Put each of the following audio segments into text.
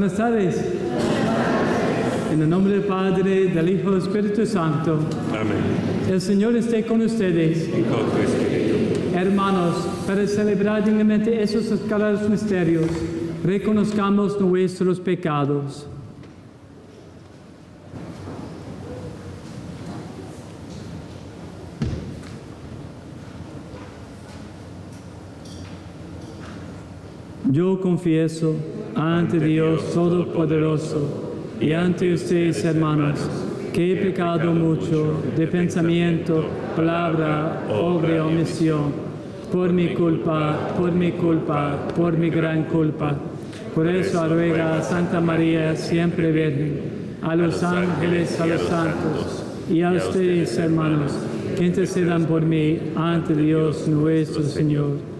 Buenas tardes. En el nombre del Padre, del Hijo y del Espíritu Santo. Amén. El Señor esté con ustedes. Y con tu espíritu. Hermanos, para celebrar dignamente esos sagrados misterios, reconozcamos nuestros pecados. Yo confieso ante Dios Todopoderoso y ante ustedes, hermanos, que he pecado mucho de pensamiento, palabra, obra y omisión, por mi culpa, por mi gran culpa. Por eso ruega a Santa María, siempre Virgen, a los ángeles, a los santos y a ustedes, hermanos, que intercedan por mí ante Dios nuestro Señor.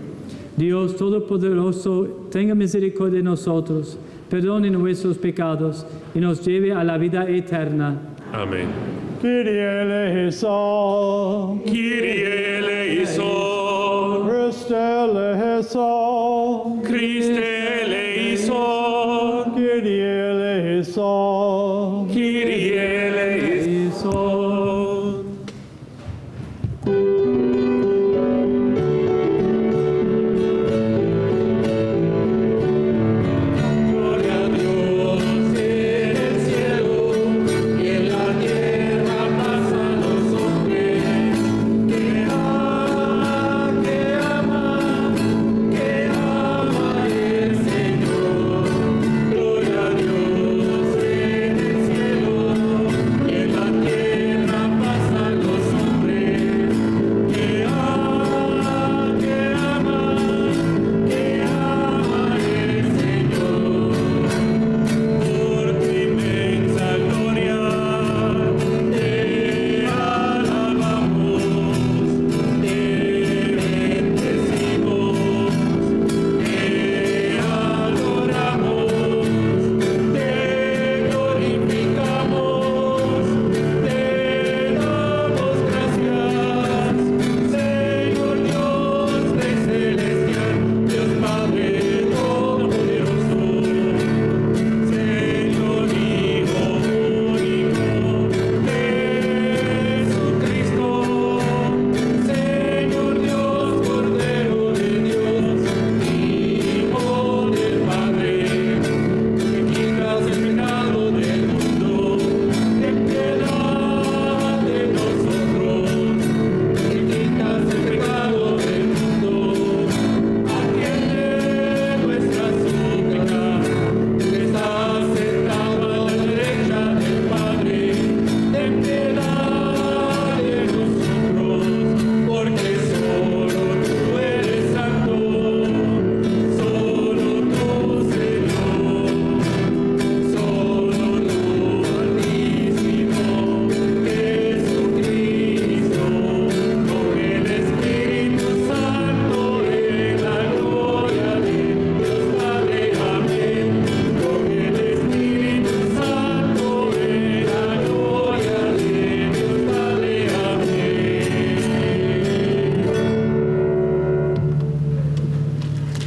Dios Todopoderoso, tenga misericordia de nosotros, perdone nuestros pecados y nos lleve a la vida eterna. Amén. Kyrie eleison. Kyrie eleison. Christe eleison. Christe eleison. Kyrie eleison. Kyrie eleison.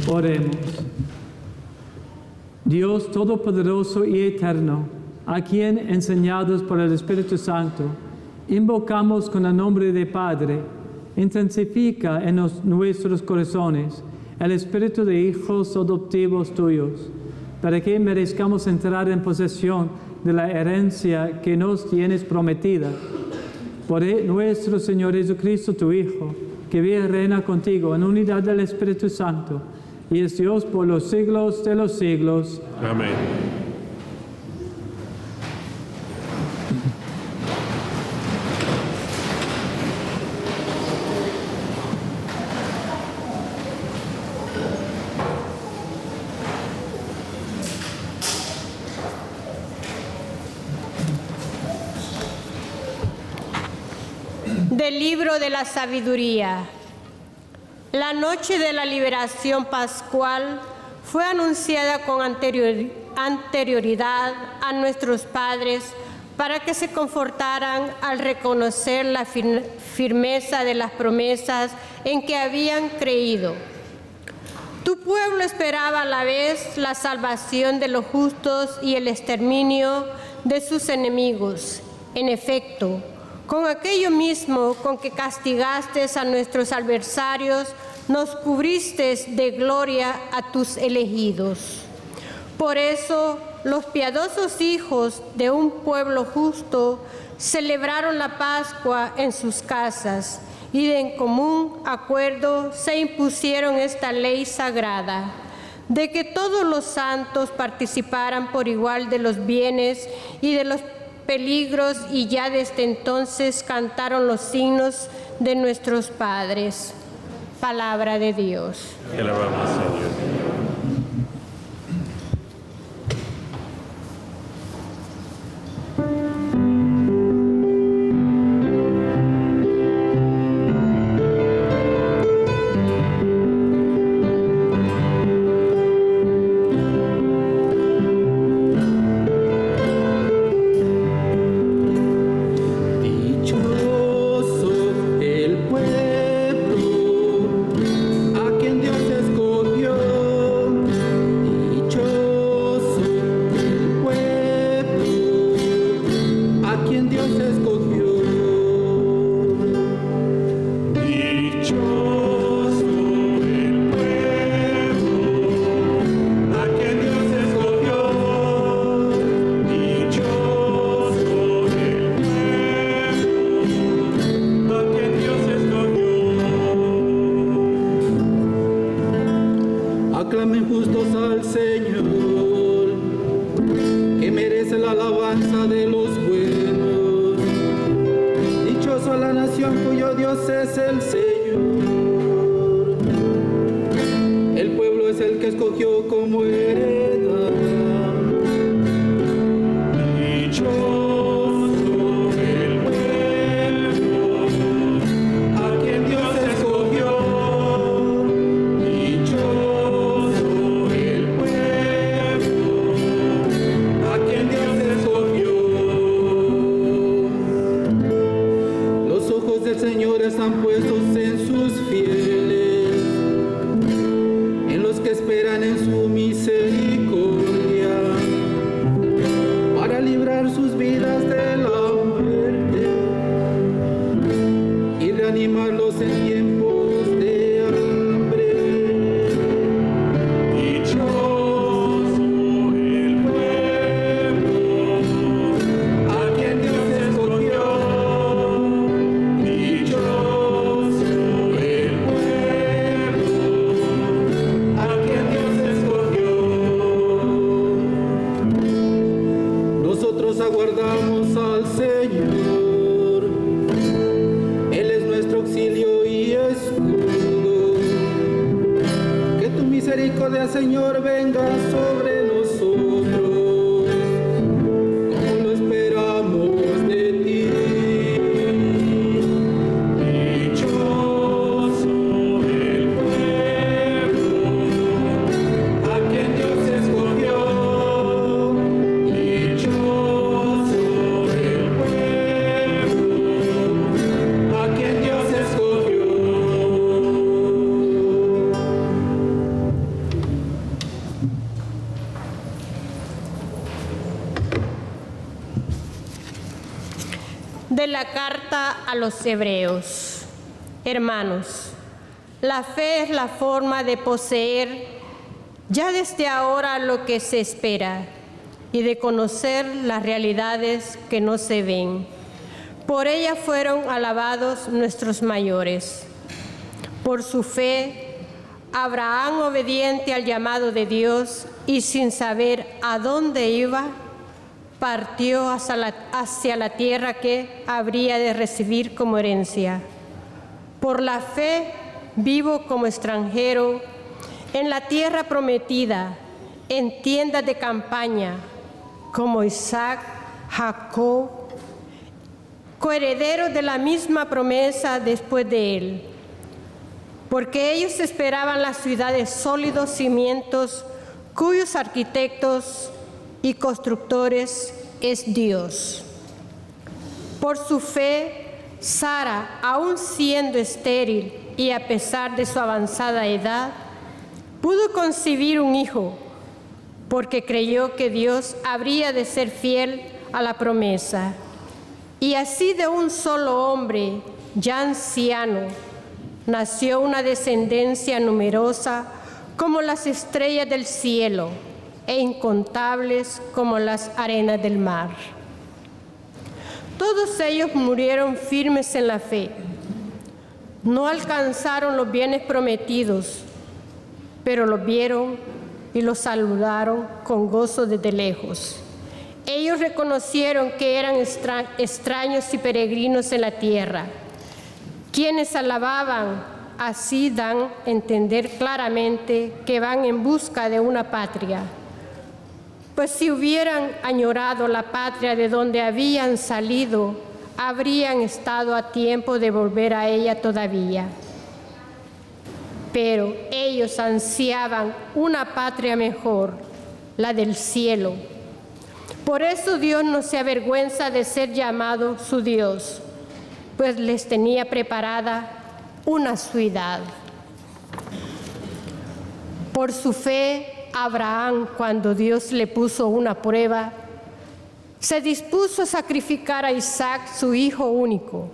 Oremos. Dios Todopoderoso y Eterno, a quien, enseñados por el Espíritu Santo, invocamos con el nombre de Padre, intensifica en nuestros corazones el espíritu de hijos adoptivos tuyos, para que merezcamos entrar en posesión de la herencia que nos tienes prometida. Por nuestro Señor Jesucristo, tu Hijo, que vive y reina contigo en unidad del Espíritu Santo, y es Dios por los siglos de los siglos. Amén. Del libro de la sabiduría. La noche de la liberación pascual fue anunciada con anterioridad a nuestros padres para que se confortaran al reconocer la firmeza de las promesas en que habían creído. Tu pueblo esperaba a la vez la salvación de los justos y el exterminio de sus enemigos. En efecto, con aquello mismo con que castigaste a nuestros adversarios, nos cubriste de gloria a tus elegidos. Por eso, los piadosos hijos de un pueblo justo celebraron la Pascua en sus casas y de en común acuerdo se impusieron esta ley sagrada, de que todos los santos participaran por igual de los bienes y de los peligros, y ya desde entonces cantaron los signos de nuestros padres. Palabra de Dios. Te alabamos, Señor. Aclamen justos al Señor, que merece la alabanza de los buenos. Dichosa la nación cuyo Dios es el Señor. El pueblo es el que escogió como heredad. Dichoso el pueblo a quien Dios escogió. El Señor están puestos en sus fieles, en los que esperan en su misericordia, para librar sus vidas de la muerte y reanimarlos en tiempos de hambre. Dichoso el pueblo a quien Dios escogió. Aguardamos al Señor, Él es nuestro auxilio y escudo. Que tu misericordia, Señor, venga sobre nosotros, como lo esperamos de ti. Dichoso el pueblo a quien Dios escogió. De la carta a los Hebreos. Hermanos, la fe es la forma de poseer ya desde ahora lo que se espera y de conocer las realidades que no se ven. Por ella fueron alabados nuestros mayores. Por su fe, Abraham, obediente al llamado de Dios y sin saber a dónde iba, partió hacia la tierra que habría de recibir como herencia. Por la fe, vivo como extranjero en la tierra prometida, en tiendas de campaña, como Isaac, Jacob, coherederos de la misma promesa después de él. Porque ellos esperaban la ciudad de sólidos cimientos, cuyos arquitectos y constructores es Dios. Por su fe, Sara, aun siendo estéril y a pesar de su avanzada edad, pudo concebir un hijo, porque creyó que Dios habría de ser fiel a la promesa. Y así de un solo hombre, ya anciano, nació una descendencia numerosa como las estrellas del cielo e incontables como las arenas del mar. Todos ellos murieron firmes en la fe. No alcanzaron los bienes prometidos, pero los vieron y los saludaron con gozo desde lejos. Ellos reconocieron que eran extraños y peregrinos en la tierra. Quienes alababan así dan a entender claramente que van en busca de una patria. Pues si hubieran añorado la patria de donde habían salido, habrían estado a tiempo de volver a ella todavía. Pero ellos ansiaban una patria mejor, la del cielo. Por eso Dios no se avergüenza de ser llamado su Dios, pues les tenía preparada una ciudad. Por su fe, Abraham, cuando Dios le puso una prueba, se dispuso a sacrificar a Isaac, su hijo único,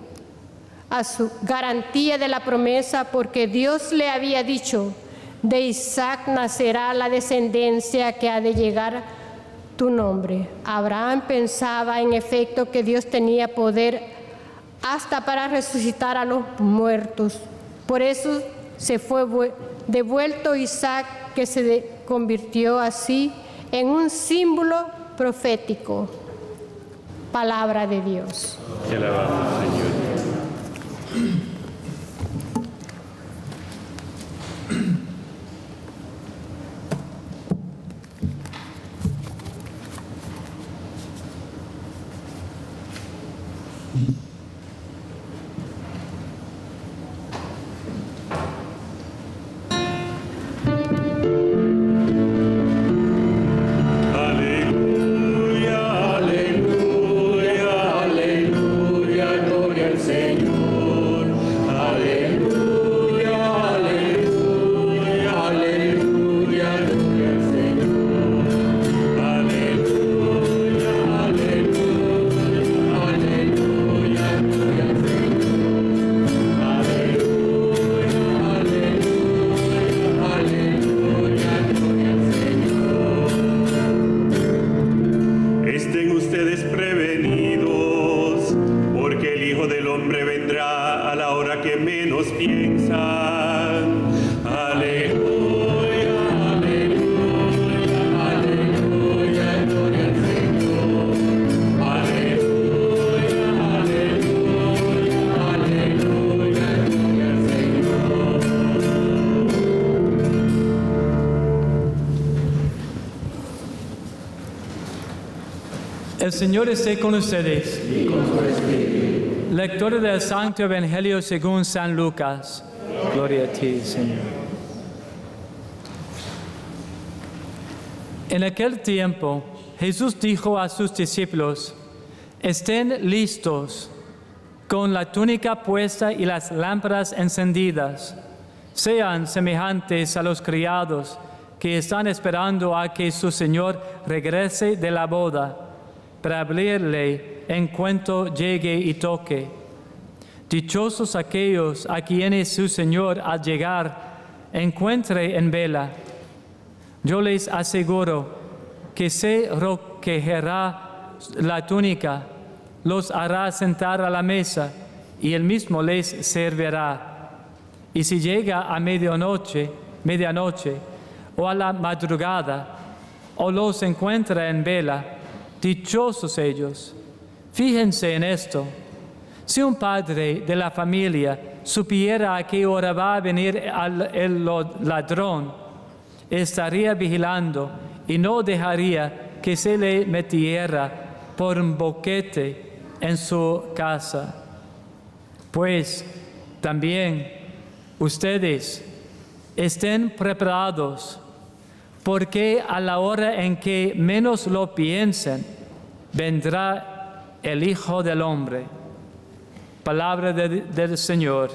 a su garantía de la promesa, porque Dios le había dicho: de Isaac nacerá la descendencia que ha de llegar tu nombre. Abraham pensaba en efecto que Dios tenía poder hasta para resucitar a los muertos. Por eso se fue devuelto Isaac, que se convirtió así en un símbolo profético. Palabra de Dios. Te alabamos, Señor. El Señor esté con ustedes. Y con su espíritu. Lectura del Santo Evangelio según San Lucas. Gloria a ti, Señor. En aquel tiempo, Jesús dijo a sus discípulos: estén listos, con la túnica puesta y las lámparas encendidas. Sean semejantes a los criados que están esperando a que su Señor regrese de la boda, para abrirle en cuanto llegue y toque. Dichosos aquellos a quienes su Señor al llegar encuentre en vela. Yo les aseguro que se recogerá la túnica, los hará sentar a la mesa y él mismo les servirá. Y si llega a medianoche o a la madrugada, o los encuentra en vela, dichosos ellos. Fíjense en esto: si un padre de la familia supiera a qué hora va a venir el ladrón, estaría vigilando y no dejaría que se le metiera por un boquete en su casa. Pues también ustedes estén preparados, porque a la hora en que menos lo piensen, vendrá el Hijo del Hombre. Palabra del Señor.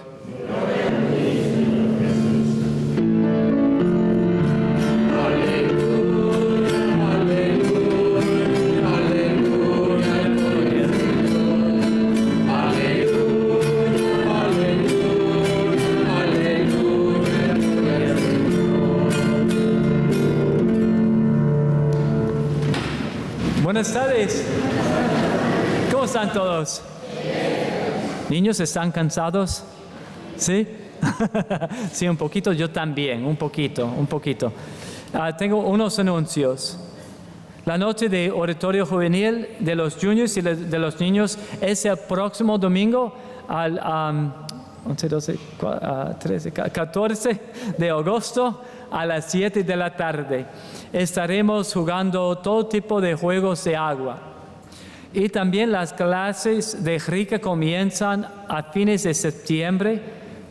Buenas tardes. ¿Cómo están todos? ¿Niños están cansados? ¿Sí? Sí, un poquito. Yo también, un poquito. Tengo unos anuncios. La noche de oratorio juvenil de los juniors y de los niños es el próximo domingo al 14 de agosto a las 7 de la tarde. Estaremos jugando todo tipo de juegos de agua. Y también las clases de Rica comienzan a fines de septiembre.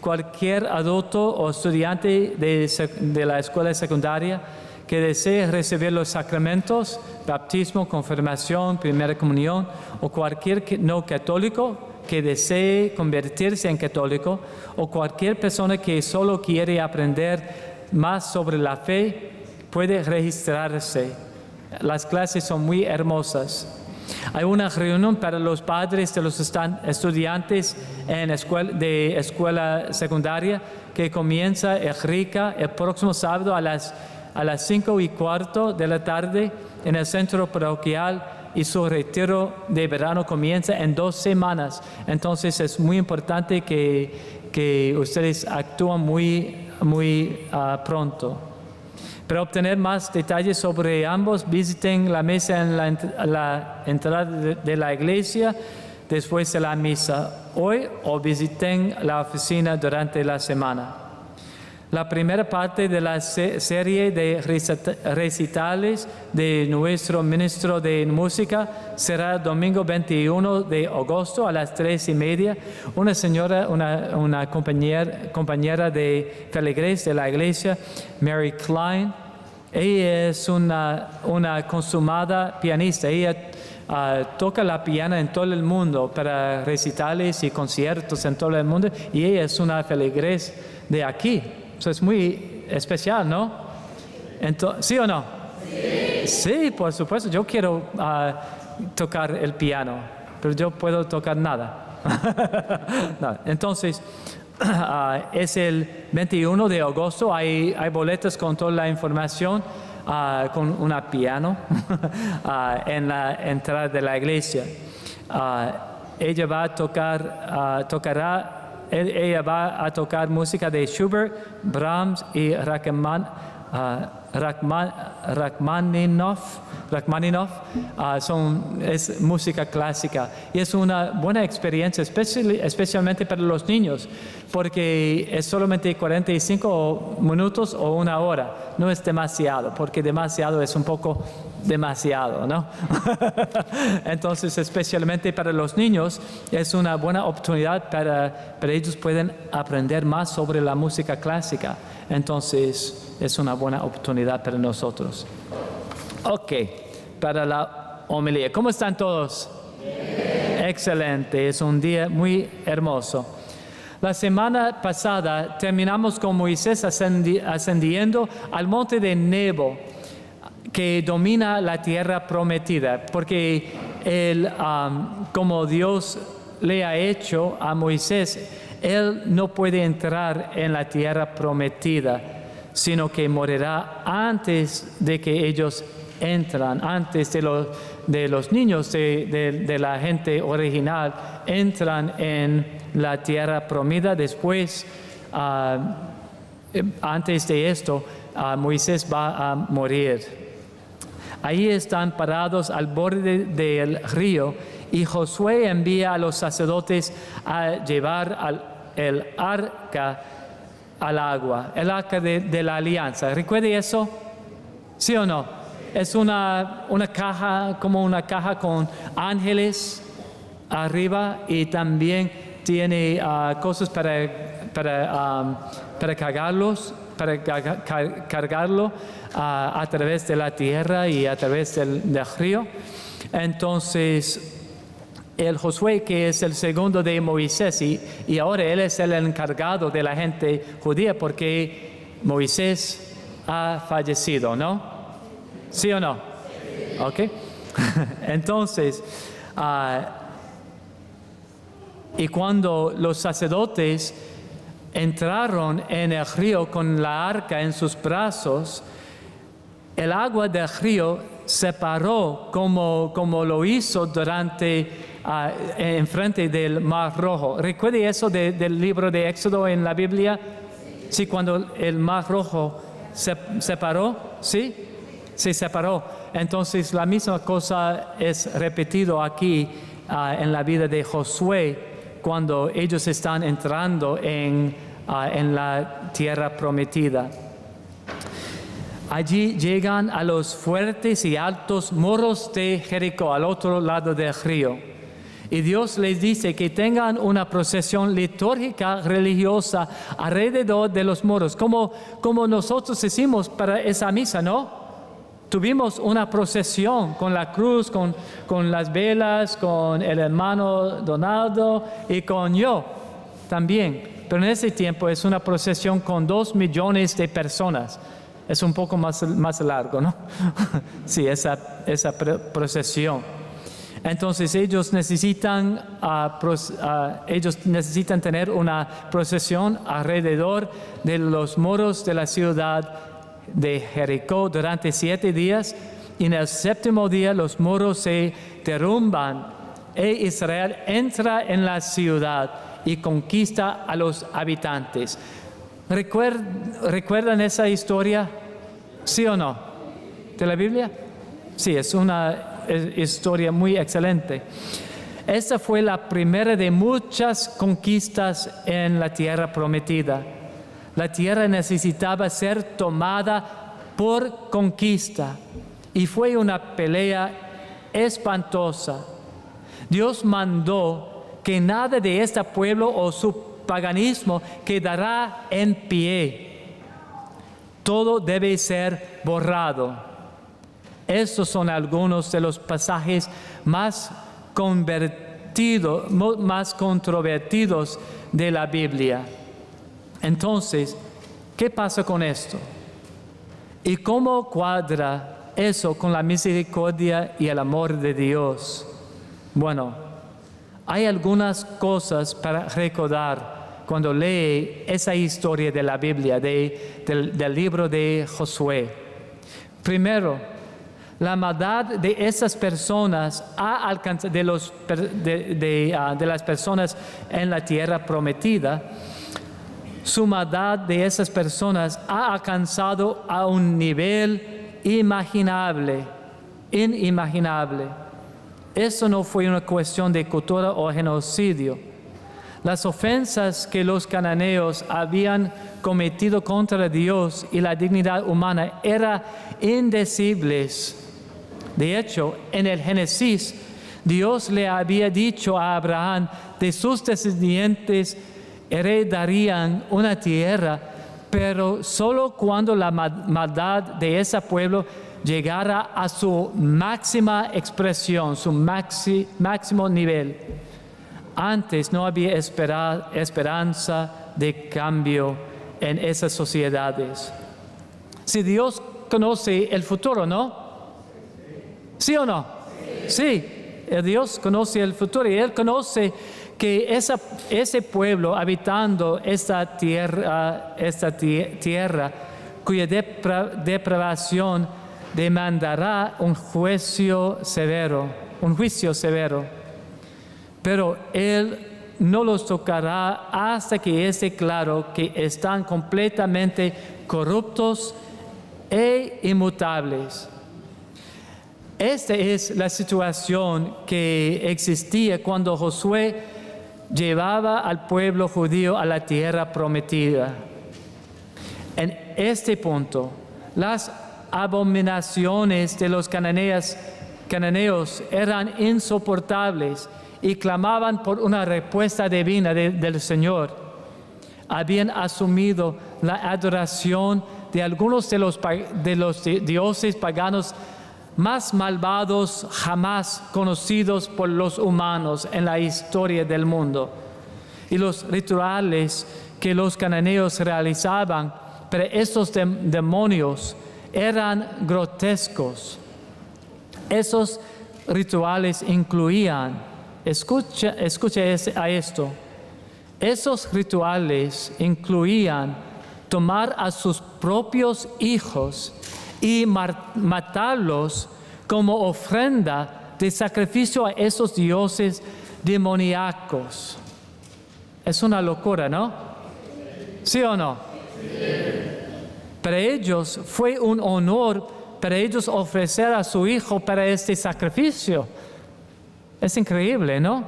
Cualquier adulto o estudiante de la escuela secundaria que desee recibir los sacramentos, bautismo, confirmación, primera comunión, o cualquier no católico que desee convertirse en católico, o cualquier persona que solo quiere aprender más sobre la fe, puede registrarse. Las clases son muy hermosas. Hay una reunión para los padres de los estudiantes en escuela secundaria que comienza en Rica el próximo sábado a las 5:15 de la tarde en el centro parroquial, y su retiro de verano comienza en 2 semanas. Entonces es muy importante que ustedes actúen muy pronto. Para obtener más detalles sobre ambos, visiten la mesa en la entrada de la iglesia después de la misa hoy, o visiten la oficina durante la semana. La primera parte de la serie de recitales de nuestro ministro de música será el domingo 21 de agosto a las 3:30. Una compañera de feligres de la iglesia, Mary Klein. Ella es una consumada pianista. Ella toca la piano en todo el mundo para recitales y conciertos en todo el mundo, y ella es una feligres de aquí. Eso es muy especial, ¿no? ¿Sí o no? Sí, por supuesto. Yo quiero tocar el piano, pero yo puedo tocar nada. No. Entonces, es el 21 de agosto. Hay boletas con toda la información, con un piano en la entrada de la iglesia. Ella va a tocar música de Schubert, Brahms y Rachmaninoff. Es música clásica, y es una buena experiencia, especialmente para los niños, porque es solamente 45 minutos o 1 hora. No es demasiado, porque demasiado es un poco demasiado, ¿no? Entonces, especialmente para los niños, es una buena oportunidad para ellos pueden aprender más sobre la música clásica. Entonces, es una buena oportunidad para nosotros. Ok, para la homilía. ¿Cómo están todos? Bien. Excelente, es un día muy hermoso. La semana pasada terminamos con Moisés ascendiendo al monte de Nebo, que domina la tierra prometida, porque como Dios le ha hecho a Moisés, él no puede entrar en la tierra prometida, sino que morirá antes de que ellos entran, antes de los niños de la gente original entran en la tierra prometida. Después, antes de esto, Moisés va a morir. Ahí están parados al borde del río, y Josué envía a los sacerdotes a llevar el arca al agua, el arca de la alianza. ¿Recuerde eso? ¿Sí o no? Es una caja, como una caja con ángeles arriba, y también tiene cosas para cargarlo a través de la tierra y a través del río. Entonces, el Josué, que es el segundo de Moisés, y ahora él es el encargado de la gente judía, porque Moisés ha fallecido, ¿no? ¿Sí o no? Ok. Entonces, y cuando los sacerdotes entraron en el río con la arca en sus brazos, el agua del río separó como lo hizo enfrente del Mar Rojo. ¿Recuerde eso del libro de Éxodo en la Biblia? Sí, cuando el Mar Rojo se separó, ¿sí? Se separó. Entonces la misma cosa es repetido aquí en la vida de Josué, cuando ellos están entrando en la tierra prometida. Allí llegan a los fuertes y altos muros de Jericó, al otro lado del río. Y Dios les dice que tengan una procesión litúrgica religiosa alrededor de los muros, como nosotros hicimos para esa misa, ¿no? Tuvimos una procesión con la cruz, con las velas, con el hermano Donaldo y con yo también. Pero en ese tiempo es una procesión con 2 millones de personas. Es un poco más largo, ¿no? Sí, esa procesión. Entonces ellos necesitan tener una procesión alrededor de los muros de la ciudad de Jericó durante 7 días, y en el 7º día los muros se derrumban e Israel entra en la ciudad y conquista a los habitantes. ¿Recuerdan esa historia? ¿Sí o no? ¿De la Biblia? Sí, es una historia muy excelente. Esta fue la primera de muchas conquistas en la tierra prometida. La tierra necesitaba ser tomada por conquista y fue una pelea espantosa. Dios mandó que nada de este pueblo o su paganismo quedará en pie. Todo debe ser borrado. Estos son algunos de los pasajes más controvertidos de la Biblia. Entonces, ¿qué pasa con esto? ¿Y cómo cuadra eso con la misericordia y el amor de Dios? Bueno, hay algunas cosas para recordar cuando lee esa historia de la Biblia, del libro de Josué. Primero, la maldad de esas personas de las personas en la tierra prometida. Su maldad de esas personas ha alcanzado a un nivel inimaginable. Eso no fue una cuestión de cultura o genocidio. Las ofensas que los cananeos habían cometido contra Dios y la dignidad humana eran indecibles. De hecho, en el Génesis, Dios le había dicho a Abraham de sus descendientes heredarían una tierra, pero solo cuando la maldad de ese pueblo llegara a su máxima expresión, su máximo nivel. Antes no había esperanza de cambio en esas sociedades. Si Dios conoce el futuro, ¿no? ¿Sí o no? Sí, Dios conoce el futuro y Él conoce que ese pueblo habitando esta tierra cuya depravación demandará un juicio severo. Pero Él no los tocará hasta que esté claro que están completamente corruptos e inmutables. Esta es la situación que existía cuando Josué llevaba al pueblo judío a la tierra prometida. En este punto, las abominaciones de los cananeos eran insoportables y clamaban por una respuesta divina del Señor. Habían asumido la adoración de algunos de los dioses paganos más malvados jamás conocidos por los humanos en la historia del mundo. Y los rituales que los cananeos realizaban para estos demonios eran grotescos. Esos rituales incluían, escucha a esto, esos rituales incluían tomar a sus propios hijos y matarlos como ofrenda de sacrificio a esos dioses demoníacos. Es una locura, ¿no? ¿Sí o no? Para ellos fue un honor para ellos ofrecer a su hijo para este sacrificio. Es increíble, ¿no?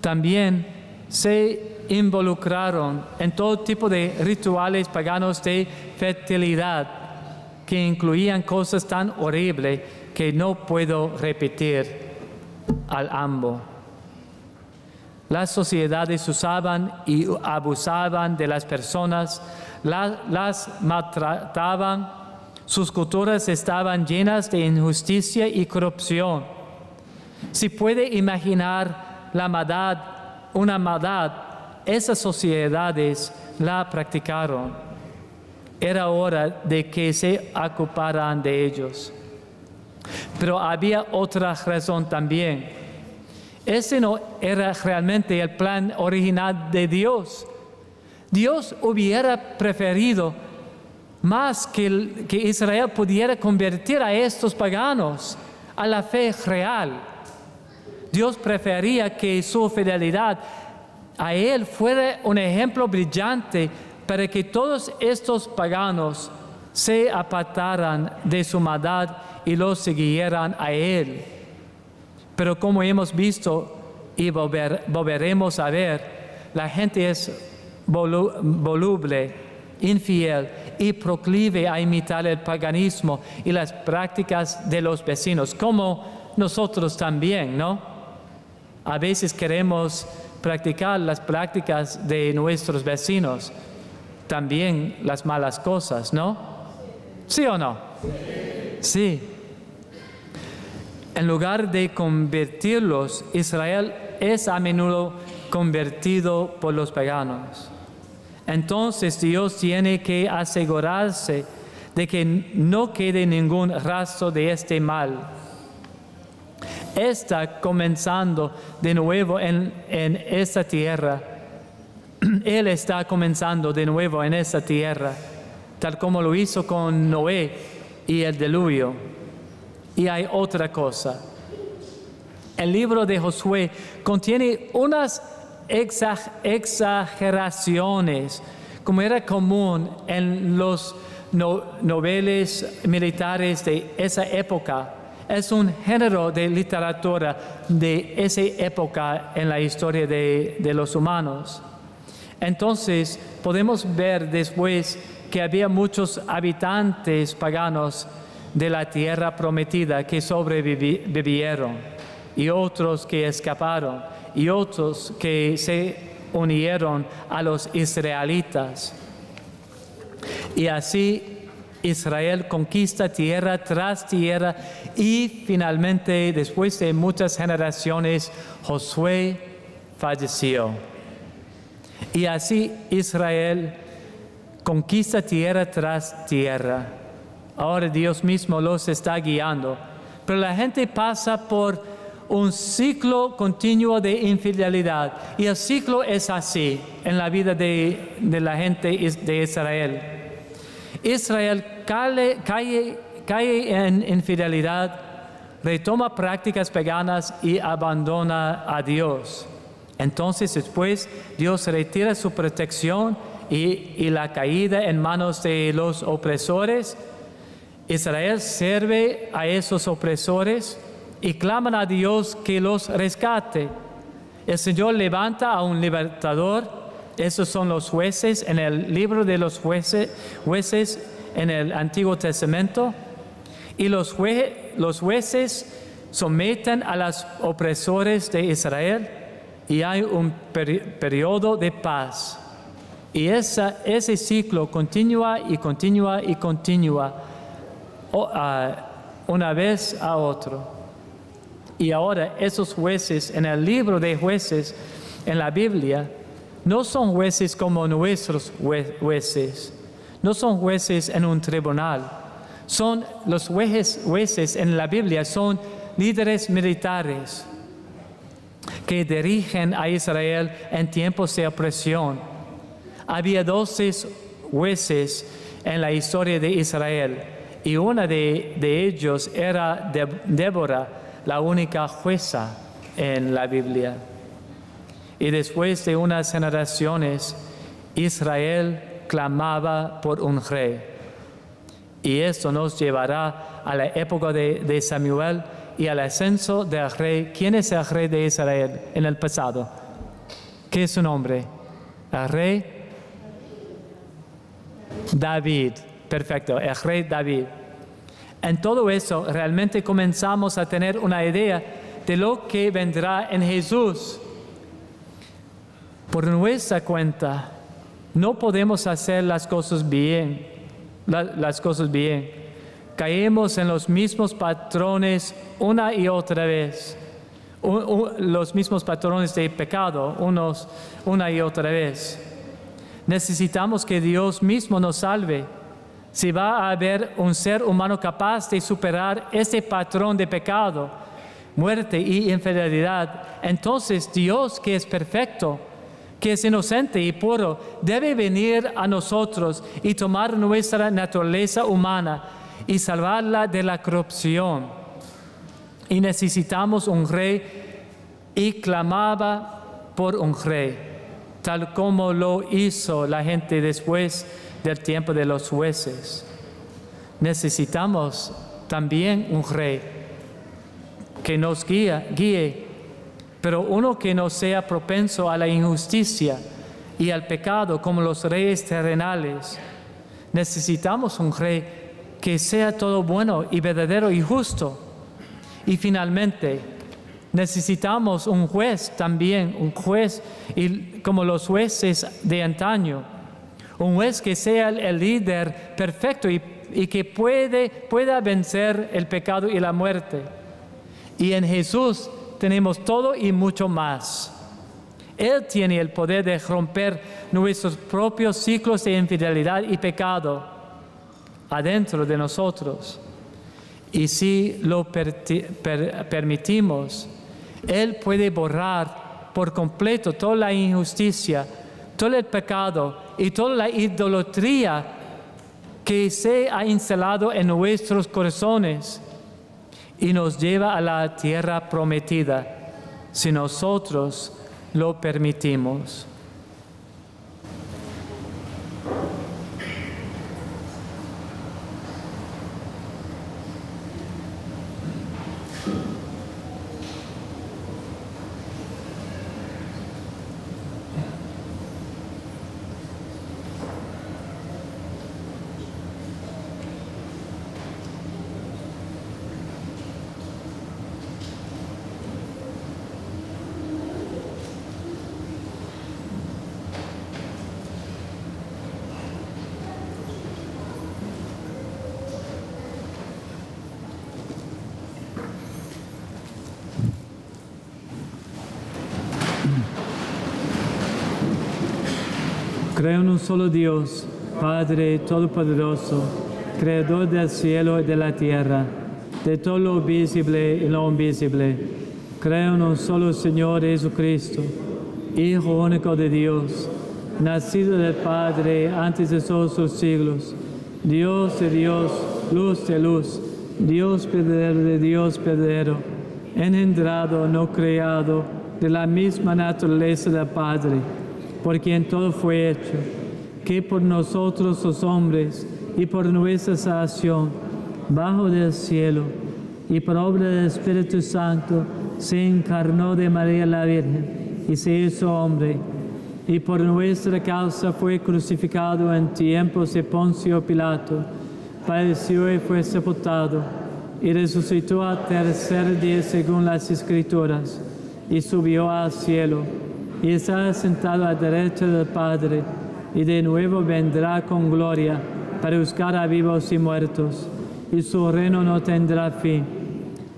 También se involucraron en todo tipo de rituales paganos de fertilidad que incluían cosas tan horribles que no puedo repetir al ambo. Las sociedades usaban y abusaban de las personas, las maltrataban, sus culturas estaban llenas de injusticia y corrupción. Si puede imaginar una maldad, esas sociedades la practicaron. Era hora de que se ocuparan de ellos. Pero había otra razón también. Ese no era realmente el plan original de Dios. Dios hubiera preferido más que Israel pudiera convertir a estos paganos a la fe real. Dios prefería que su fidelidad a Él fuera un ejemplo brillante para que todos estos paganos se apartaran de su maldad y los siguieran a Él. Pero como hemos visto y volveremos a ver, la gente es voluble, infiel y proclive a imitar el paganismo y las prácticas de los vecinos, como nosotros también, ¿no? A veces queremos practicar las prácticas de nuestros vecinos, también las malas cosas, ¿no? ¿Sí o no? Sí. En lugar de convertirlos, Israel es a menudo convertido por los paganos. Entonces Dios tiene que asegurarse de que no quede ningún rastro de este mal. Está comenzando de nuevo en esta tierra. Él está comenzando de nuevo en esta tierra, tal como lo hizo con Noé y el diluvio. Y hay otra cosa. El libro de Josué contiene unas exageraciones, como era común en los novelas militares de esa época. Es un género de literatura de esa época en la historia de los humanos. Entonces, podemos ver después que había muchos habitantes paganos de la tierra prometida que sobrevivieron, y otros que escaparon, y otros que se unieron a los israelitas. Y así Israel conquista tierra tras tierra, y finalmente, después de muchas generaciones, Josué falleció. Y así Israel conquista tierra tras tierra. Ahora Dios mismo los está guiando. Pero la gente pasa por un ciclo continuo de infidelidad. Y el ciclo es así en la vida de la gente de Israel. Israel cae en infidelidad, retoma prácticas paganas y abandona a Dios. Entonces después Dios retira su protección y la caída en manos de los opresores. Israel sirve a esos opresores y claman a Dios que los rescate. El Señor levanta a un libertador. Esos son los jueces en el libro de los jueces en el Antiguo Testamento. Y los jueces someten a los opresores de Israel y hay un periodo de paz. Y ese ciclo continúa y continúa y continúa. Una vez a otro. Y ahora esos jueces en el libro de jueces en la Biblia no son jueces como nuestros jueces, no son jueces en un tribunal. Son los jueces en la Biblia son líderes militares que dirigen a Israel en tiempos de opresión. Había 12 jueces en la historia de Israel. y una de ellos era Débora, la única jueza en la Biblia. Y después de unas generaciones, Israel clamaba por un rey. Y esto nos llevará a la época de Samuel y al ascenso del rey. ¿Quién es el rey de Israel en el pasado? ¿Qué es su nombre? El rey David. Perfecto, el rey David. En todo eso realmente comenzamos a tener una idea de lo que vendrá en Jesús. Por nuestra cuenta, no podemos hacer las cosas bien. Caemos en los mismos patrones una y otra vez. Los mismos patrones de pecado, una y otra vez. Necesitamos que Dios mismo nos salve. Si va a haber un ser humano capaz de superar este patrón de pecado, muerte y infidelidad, entonces Dios, que es perfecto, que es inocente y puro, debe venir a nosotros y tomar nuestra naturaleza humana y salvarla de la corrupción. Y necesitamos un rey, y clamaba por un rey, tal como lo hizo la gente después del tiempo de los jueces. Necesitamos también un rey que nos guíe, pero uno que no sea propenso a la injusticia y al pecado como los reyes terrenales. Necesitamos un rey que sea todo bueno y verdadero y justo. Y finalmente, necesitamos un juez también, un juez como los jueces de antaño. Un juez que sea el líder perfecto y que pueda vencer el pecado y la muerte. Y en Jesús tenemos todo y mucho más. Él tiene el poder de romper nuestros propios ciclos de infidelidad y pecado adentro de nosotros. Y si lo permitimos, Él puede borrar por completo toda la injusticia, todo el pecado y toda la idolatría que se ha instalado en nuestros corazones y nos lleva a la tierra prometida, si nosotros lo permitimos. Creo en un solo Dios, Padre Todopoderoso, Creador del cielo y de la tierra, de todo lo visible y lo invisible. Creo en un solo Señor Jesucristo, Hijo único de Dios, nacido del Padre antes de todos los siglos, Dios de Dios, luz de luz, Dios verdadero de Dios verdadero, engendrado, no creado, de la misma naturaleza del Padre, por quien todo fue hecho, que por nosotros los hombres y por nuestra salvación, bajo del cielo, y por obra del Espíritu Santo, se encarnó de María la Virgen y se hizo hombre, y por nuestra causa fue crucificado en tiempos de Poncio Pilato, padeció y fue sepultado, y resucitó al tercer día según las Escrituras, y subió al cielo, y está sentado a la derecha del Padre, y de nuevo vendrá con gloria para buscar a vivos y muertos, y su reino no tendrá fin.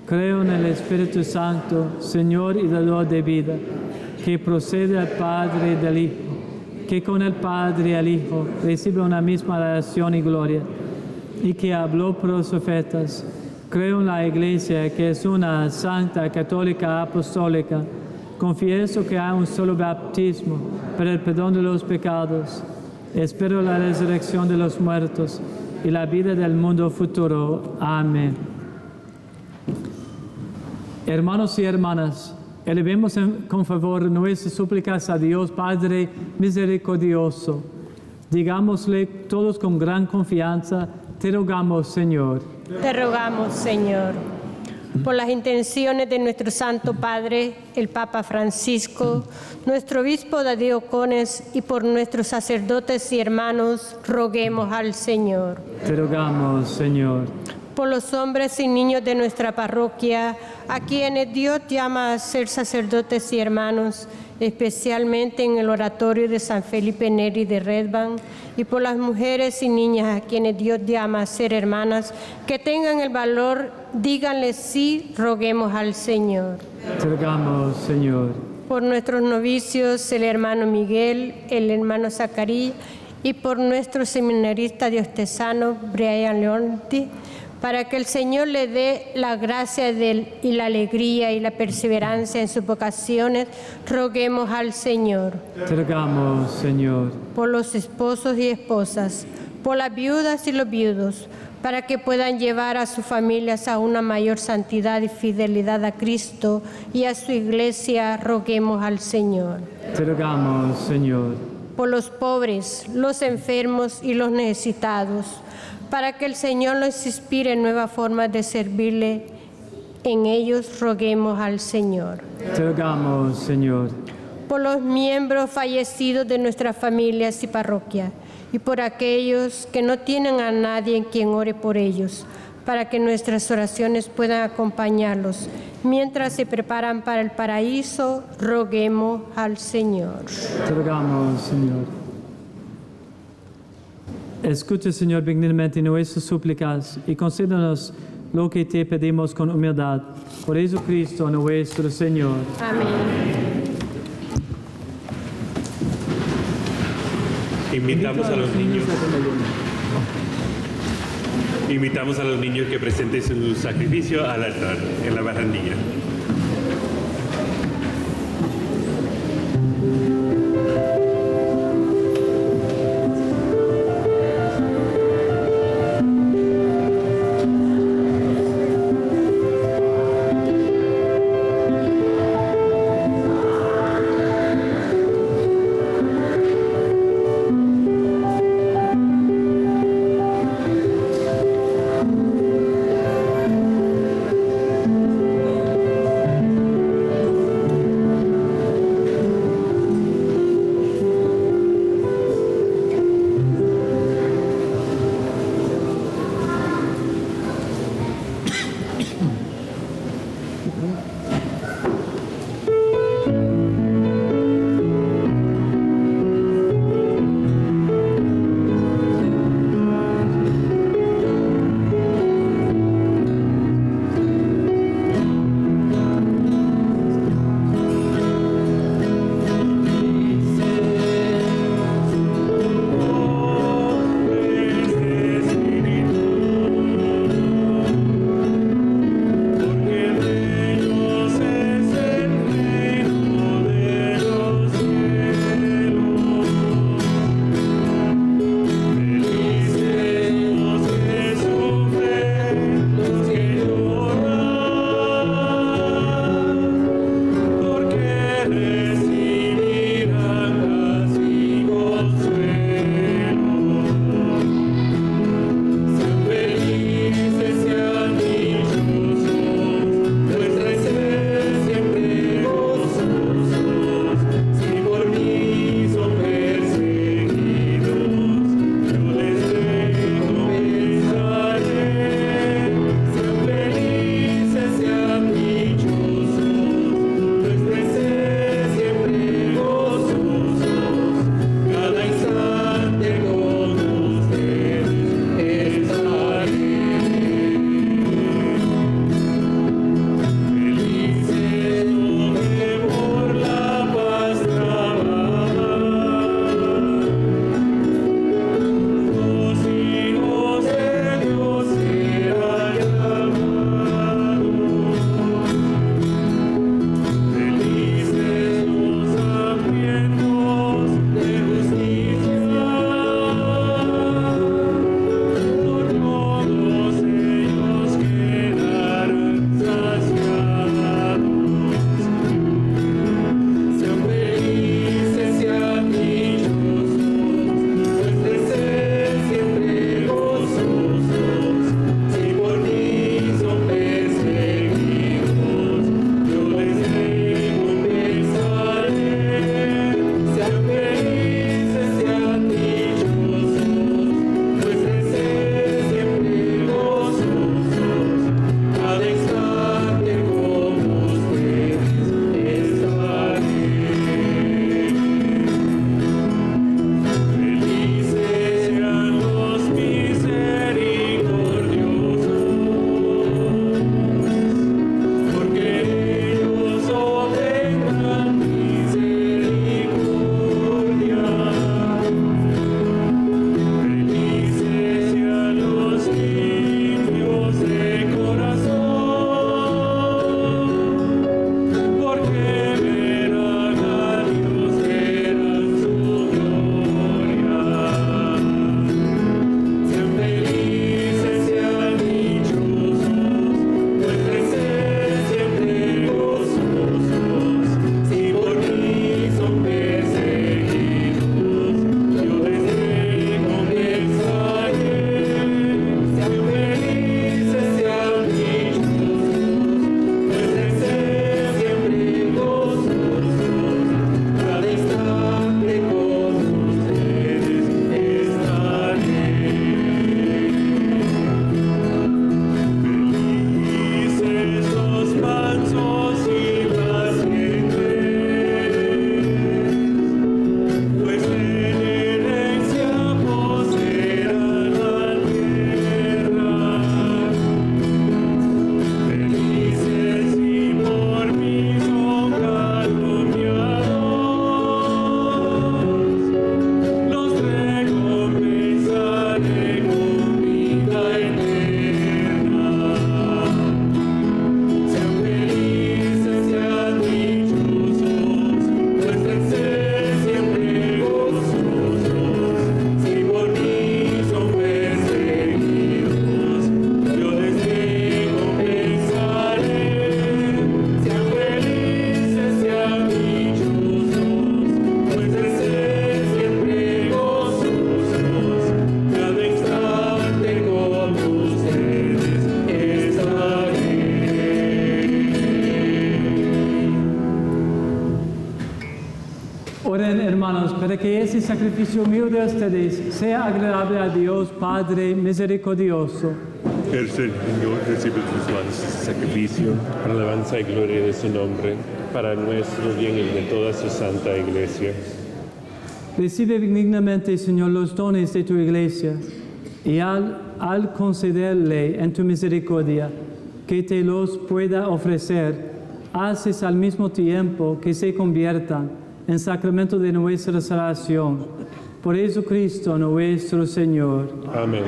Creo en el Espíritu Santo, Señor y dador de vida, que procede del Padre y del Hijo, que con el Padre y el Hijo recibe una misma relación y gloria, y que habló por los profetas. Creo en la Iglesia, que es una santa, católica, apostólica. Confieso que hay un solo bautismo para el perdón de los pecados. Espero la resurrección de los muertos y la vida del mundo futuro. Amén. Hermanos y hermanas, elevemos con favor nuestras súplicas a Dios Padre misericordioso. Digámosle todos con gran confianza, te rogamos, Señor. Te rogamos, Señor, por las intenciones de nuestro Santo Padre, el Papa Francisco, nuestro obispo de Diócones y por nuestros sacerdotes y hermanos, roguemos al Señor. Te rogamos, Señor. Por los hombres y niños de nuestra parroquia, a quienes Dios llama a ser sacerdotes y hermanos, especialmente en el oratorio de San Felipe Neri de Redban, y por las mujeres y niñas a quienes Dios llama a ser hermanas, que tengan el valor, díganle sí, roguemos al Señor. Te rogamos, Señor. Por nuestros novicios, el hermano Miguel, el hermano Zacarías, y por nuestro seminarista diocesano, Brian Leonti, para que el Señor le dé la gracia y la alegría y la perseverancia en sus vocaciones, roguemos al Señor. Te rogamos, Señor. Por los esposos y esposas, por las viudas y los viudos, para que puedan llevar a sus familias a una mayor santidad y fidelidad a Cristo y a su iglesia, roguemos al Señor. Te rogamos, Señor. Por los pobres, los enfermos y los necesitados, para que el Señor los inspire en nuevas formas de servirle. En ellos roguemos al Señor. Te rogamos, Señor. Por los miembros fallecidos de nuestras familias y parroquia, y por aquellos que no tienen a nadie en quien ore por ellos, para que nuestras oraciones puedan acompañarlos. Mientras se preparan para el paraíso, roguemos al Señor. Te rogamos, Señor. Escucha, Señor, benignamente nuestras súplicas y concédenos lo que te pedimos con humildad. Por Jesucristo nuestro Señor. Amén. Invitamos a los niños que presenten su sacrificio al altar en la barandilla. Porque para que ese sacrificio mío de ustedes sea agradable a Dios Padre misericordioso. Que el Señor reciba en sus manos este sacrificio para alabanza y gloria de su nombre, para nuestro bien y el de toda su santa iglesia. Recibe benignamente, Señor, los dones de tu iglesia y al concederle en tu misericordia que te los pueda ofrecer, haces al mismo tiempo que se conviertan en sacramento de nuestra salvación. Por Jesucristo nuestro Señor. Amén.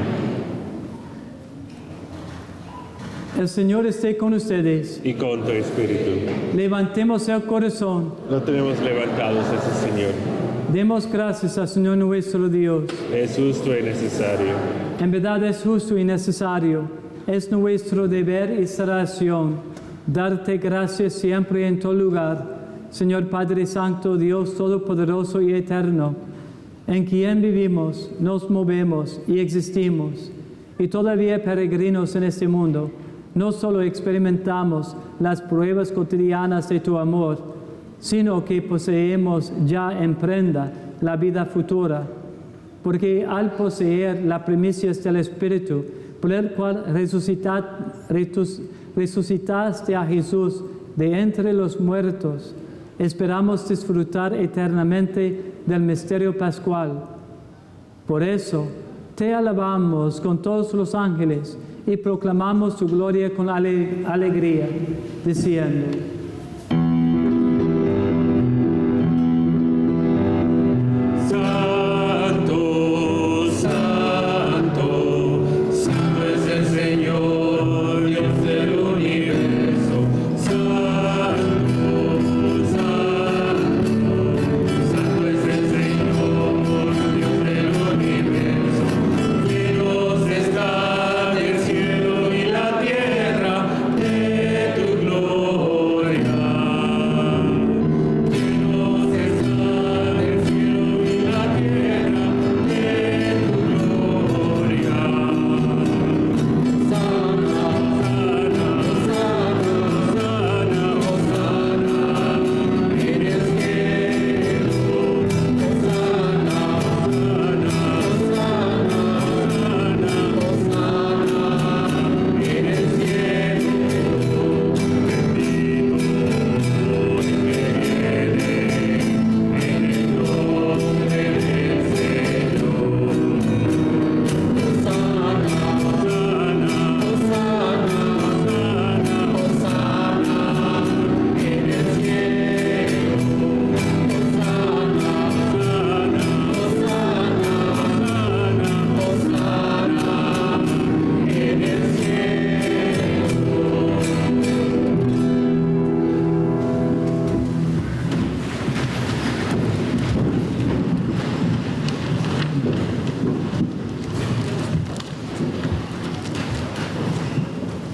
El Señor esté con ustedes. Y con tu espíritu. Levantemos el corazón. Lo tenemos levantados a ese Señor. Demos gracias al Señor nuestro Dios. Es justo y necesario. En verdad es justo y necesario. Es nuestro deber y salvación darte gracias siempre y en todo lugar, Señor Padre Santo, Dios Todopoderoso y Eterno, en quien vivimos, nos movemos y existimos, y todavía peregrinos en este mundo. No solo experimentamos las pruebas cotidianas de tu amor, sino que poseemos ya en prenda la vida futura, porque al poseer las primicias del Espíritu, por el cual resucitaste a Jesús de entre los muertos, esperamos disfrutar eternamente del misterio pascual. Por eso, te alabamos con todos los ángeles y proclamamos tu gloria con alegría, diciendo: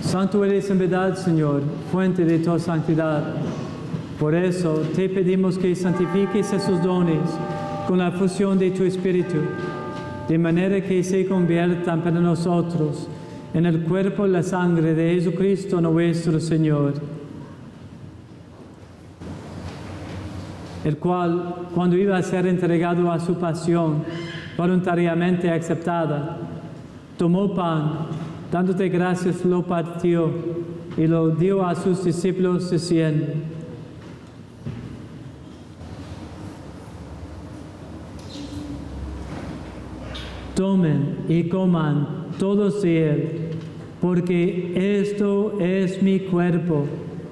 Santo eres en verdad, Señor, fuente de toda santidad. Por eso te pedimos que santifiques esos dones con la fusión de tu Espíritu, de manera que se conviertan para nosotros en el cuerpo y la sangre de Jesucristo nuestro Señor, el cual, cuando iba a ser entregado a su pasión voluntariamente aceptada, tomó pan, dándote gracias, lo partió y lo dio a sus discípulos diciendo: tomen y coman todos de él, porque esto es mi cuerpo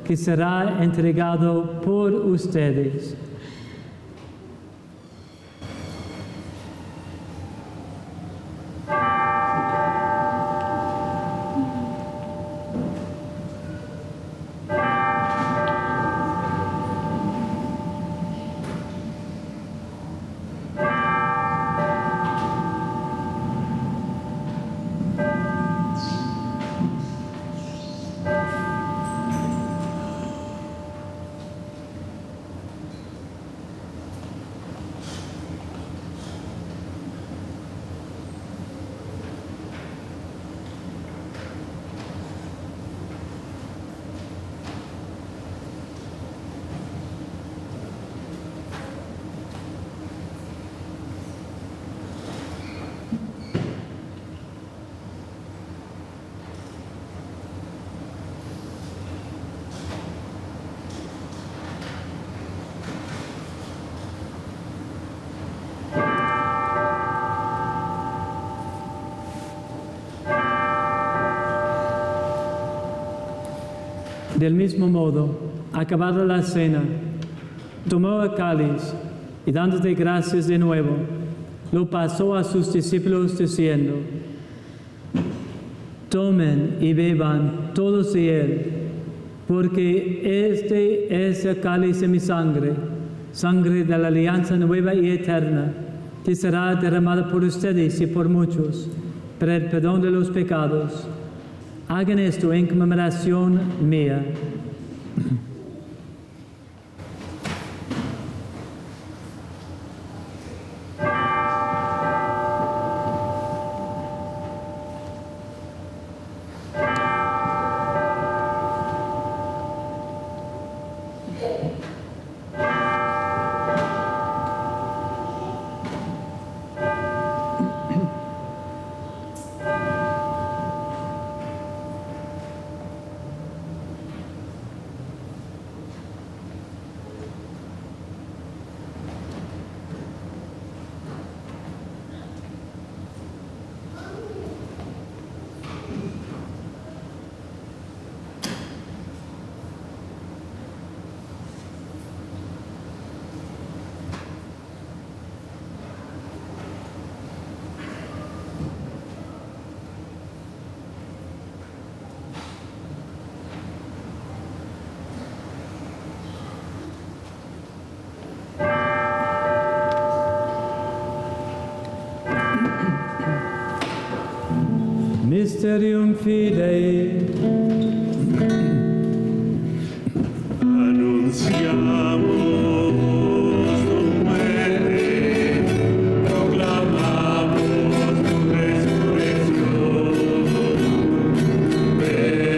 que será entregado por ustedes. Del mismo modo, acabada la cena, tomó el cáliz y dándote gracias de nuevo, lo pasó a sus discípulos diciendo: tomen y beban todos de él, porque este es el cáliz de mi sangre, sangre de la alianza nueva y eterna, que será derramada por ustedes y por muchos, para el perdón de los pecados. Hagan esto en conmemoración mía. Mysterium Fidei. Anunciamos tu muerte, proclamamos tu resurrección. Ven,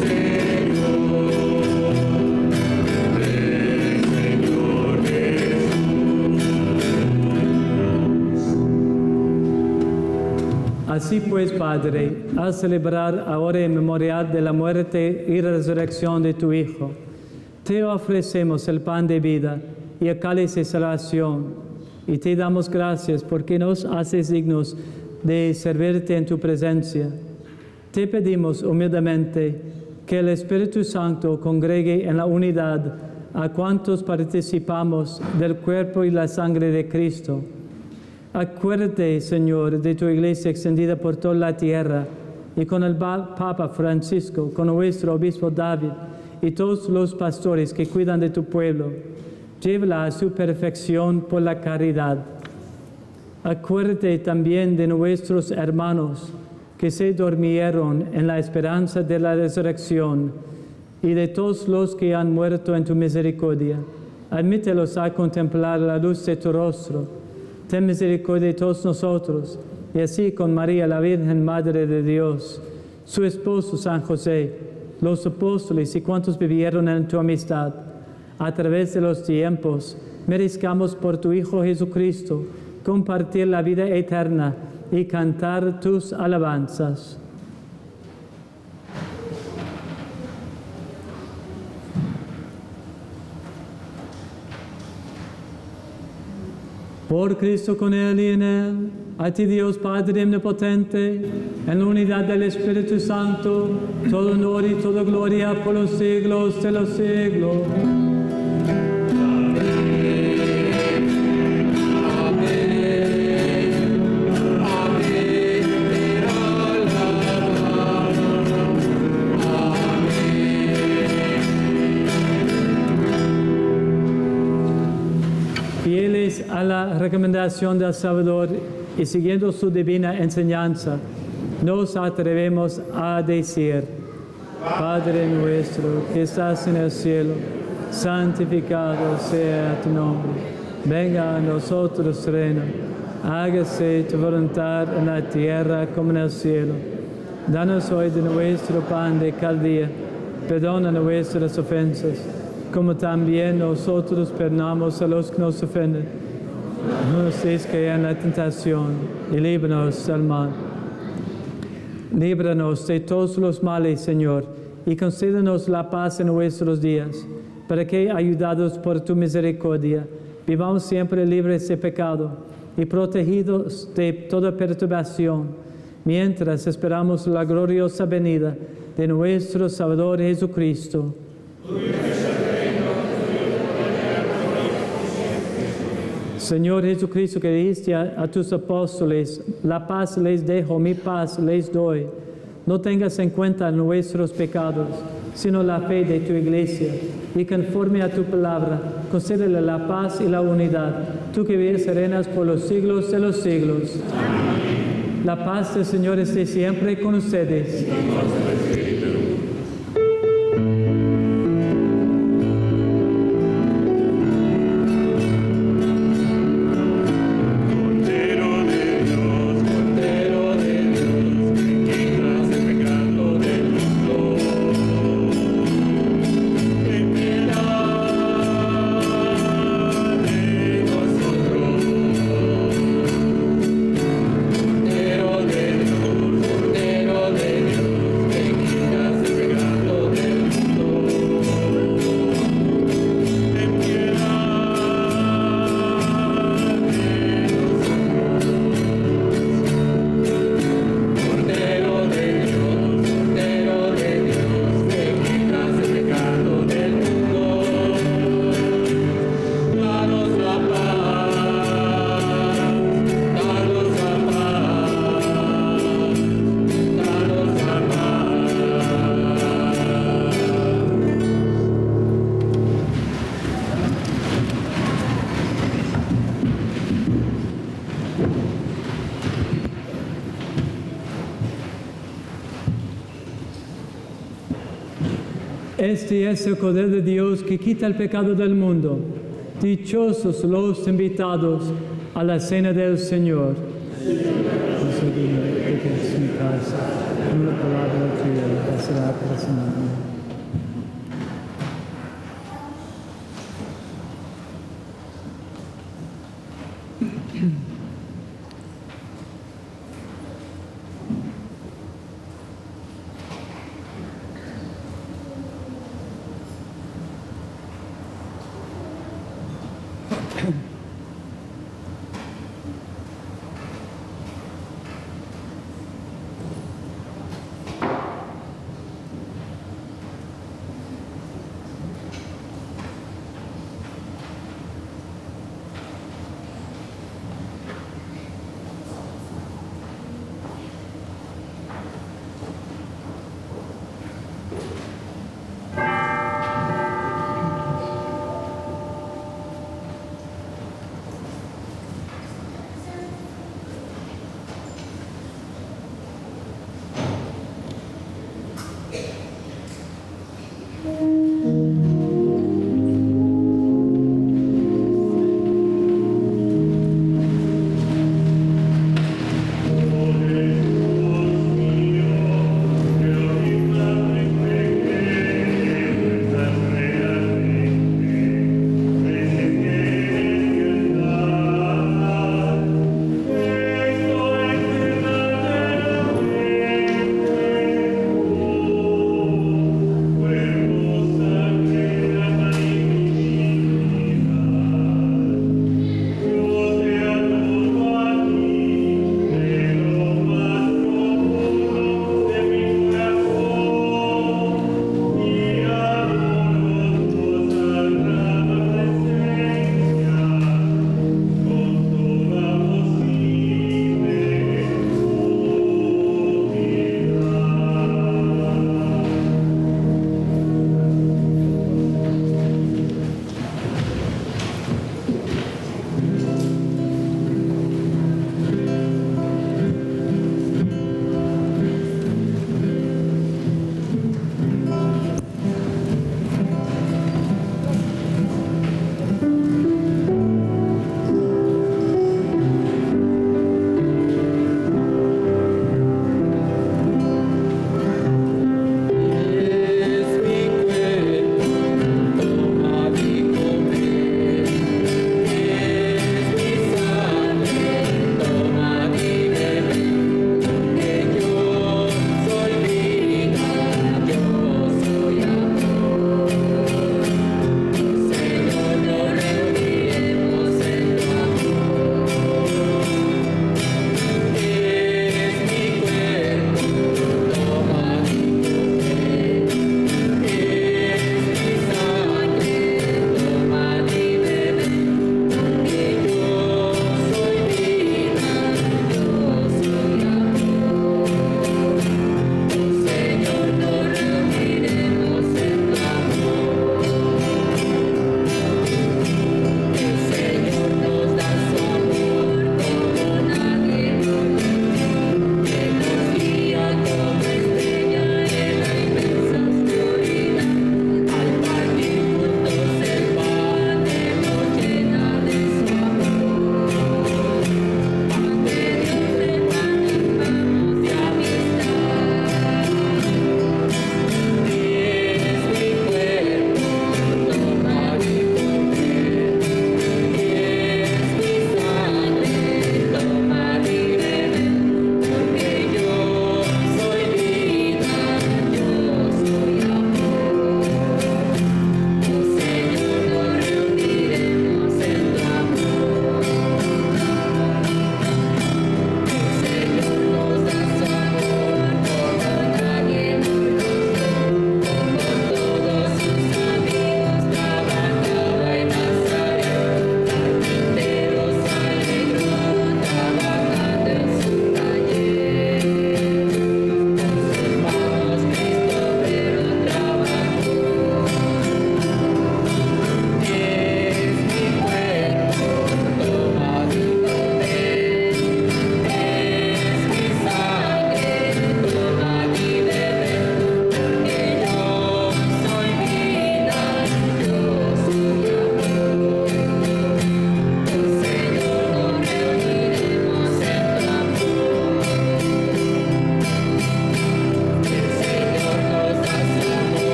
Señor Jesús. Así pues, Padre, al celebrar ahora en memorial de la muerte y resurrección de tu Hijo, te ofrecemos el pan de vida y el cáliz de salvación, y te damos gracias porque nos haces dignos de servirte en tu presencia. Te pedimos humildemente que el Espíritu Santo congregue en la unidad a cuantos participamos del cuerpo y la sangre de Cristo. Acuérdate, Señor, de tu iglesia extendida por toda la tierra, y con el Papa Francisco, con nuestro obispo David, y todos los pastores que cuidan de tu pueblo. Llévala a su perfección por la caridad. Acuérdate también de nuestros hermanos que se durmieron en la esperanza de la resurrección, y de todos los que han muerto en tu misericordia. Admítelos a contemplar la luz de tu rostro. Ten misericordia de todos nosotros, y así con María, la Virgen Madre de Dios, su esposo San José, los apóstoles y cuantos vivieron en tu amistad, a través de los tiempos, merezcamos por tu Hijo Jesucristo compartir la vida eterna y cantar tus alabanzas. Por Cristo, con Él y en Él, a ti Dios Padre omnipotente, en la unidad del Espíritu Santo, todo honor y toda gloria por los siglos de los siglos. A la recomendación del Salvador y siguiendo su divina enseñanza, nos atrevemos a decir: Padre nuestro que estás en el cielo, santificado sea tu nombre. Venga a nosotros tu reino. Hágase tu voluntad en la tierra como en el cielo. Danos hoy de nuestro pan de cada día. Perdona nuestras ofensas, como también nosotros perdonamos a los que nos ofenden. No nos dejes caer en la tentación y líbranos del mal. Líbranos de todos los males, Señor, y concédenos la paz en nuestros días, para que, ayudados por tu misericordia, vivamos siempre libres de pecado y protegidos de toda perturbación, mientras esperamos la gloriosa venida de nuestro Salvador Jesucristo. Señor Jesucristo, que dijiste a tus apóstoles, la paz les dejo, mi paz les doy. No tengas en cuenta nuestros pecados, sino la fe de tu iglesia, y conforme a tu palabra, concédele la paz y la unidad, tú que vives y reinas por los siglos de los siglos. Amén. La paz del Señor esté siempre con ustedes. Este es el Cordero de Dios que quita el pecado del mundo. Dichosos los invitados a la cena del Señor. Una palabra tuya será personal.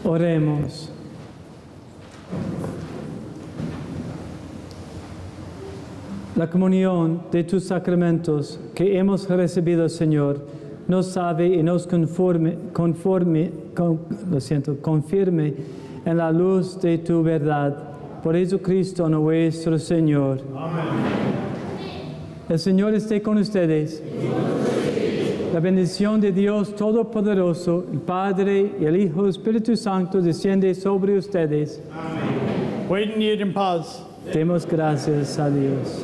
Oremos. La comunión de tus sacramentos que hemos recibido, Señor, nos salve y nos confirme en la luz de tu verdad. Por Jesucristo nuestro Señor. Amén. El Señor esté con ustedes. La bendición de Dios Todopoderoso, el Padre, y el Hijo, y el Espíritu Santo, desciende sobre ustedes. Amén. Pueden ir en paz. Demos gracias a Dios.